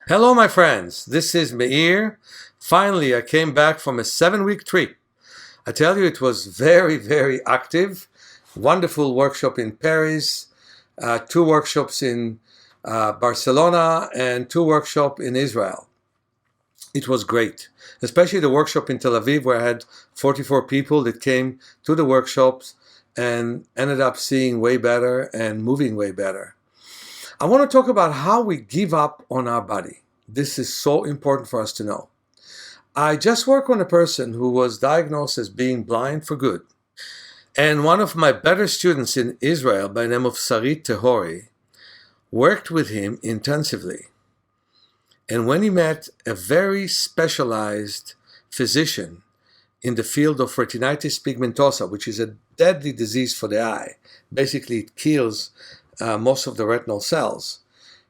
Hello, my friends. This is Meir. Finally, I came back from a 7-week trip. I tell you, it was very, very active. Wonderful workshop in Paris, 2 workshops in Barcelona, and 2 workshops in Israel. It was great, especially the workshop in Tel Aviv, where I had 44 people that came to the workshops and ended up seeing way better and moving way better. I want to talk about how we give up on our body. This is so important for us to know. I just worked on a person who was diagnosed as being blind for good. And one of my better students in Israel by the name of Sarit Tehori worked with him intensively. And when he met a very specialized physician in the field of retinitis pigmentosa, which is a deadly disease for the eye, basically it kills most of the retinal cells,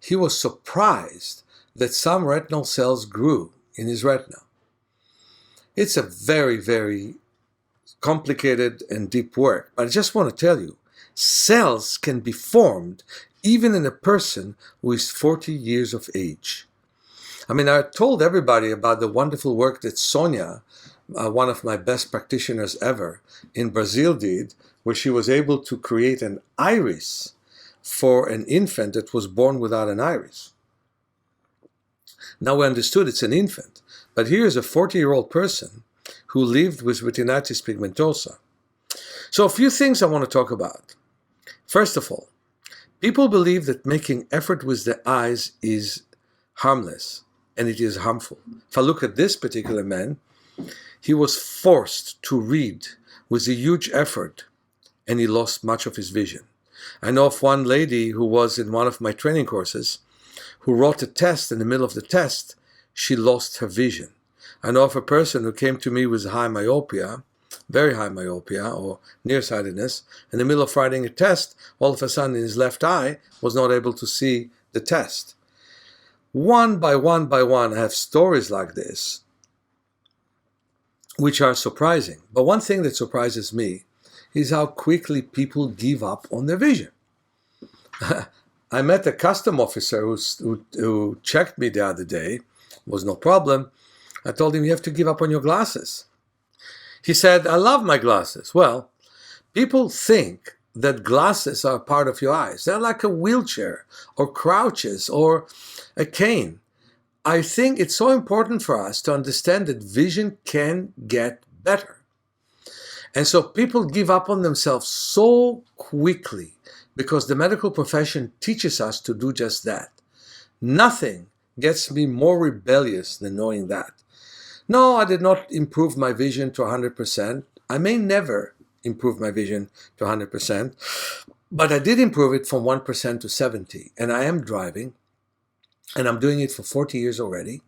he was surprised that some retinal cells grew in his retina. It's a very, very complicated and deep work, but I just want to tell you, cells can be formed even in a person who is 40 years of age. I mean, I told everybody about the wonderful work that Sonia, one of my best practitioners ever in Brazil, did, where she was able to create an iris for an infant that was born without an iris. Now we understood it's an infant, but here is a 40-year-old person who lived with retinitis pigmentosa. So a few things I want to talk about. First of all, people believe that making effort with the eyes is harmless, and it is harmful. If I look at this particular man, he was forced to read with a huge effort, and he lost much of his vision. I know of one lady who was in one of my training courses who wrote a test. In the middle of the test, she lost her vision. I know of a person who came to me with high myopia, very high myopia or nearsightedness. In the middle of writing a test, all of a sudden his left eye was not able to see the test. One by one, I have stories like this which are surprising. But one thing that surprises me is how quickly people give up on their vision. I met a custom officer who checked me the other day. Was no problem. I told him, you have to give up on your glasses. He said, I love my glasses. Well, people think that glasses are part of your eyes. They're like a wheelchair or crouches or a cane. I think it's so important for us to understand that vision can get better. And so people give up on themselves so quickly because the medical profession teaches us to do just that. Nothing gets me more rebellious than knowing that. No, I did not improve my vision to 100%. I may never improve my vision to 100%, but I did improve it from 1% to 70%. And I am driving, and I'm doing it for 40 years already.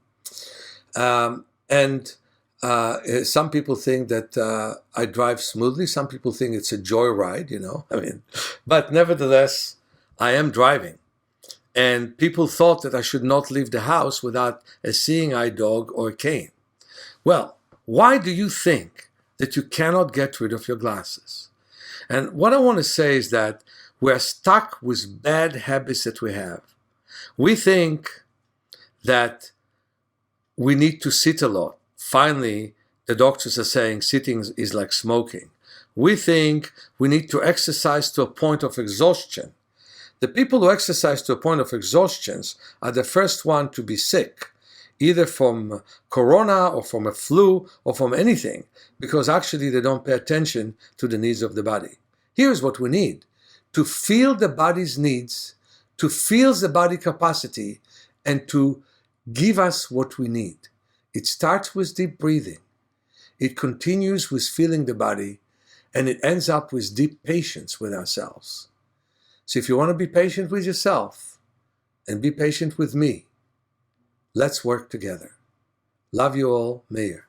Some people think that I drive smoothly. Some people think it's a joyride, but nevertheless, I am driving. And people thought that I should not leave the house without a seeing eye dog or a cane. Well, why do you think that you cannot get rid of your glasses? And what I want to say is that we're stuck with bad habits that we have. We think that we need to sit a lot. Finally, the doctors are saying sitting is like smoking. We think we need to exercise to a point of exhaustion. The people who exercise to a point of exhaustion are the first one to be sick, either from corona or from a flu or from anything, because actually they don't pay attention to the needs of the body. Here's what we need: to feel the body's needs, to feel the body capacity, and to give us what we need. It starts with deep breathing. It continues with feeling the body, and it ends up with deep patience with ourselves. So if you want to be patient with yourself and be patient with me, let's work together. Love you all, Meir.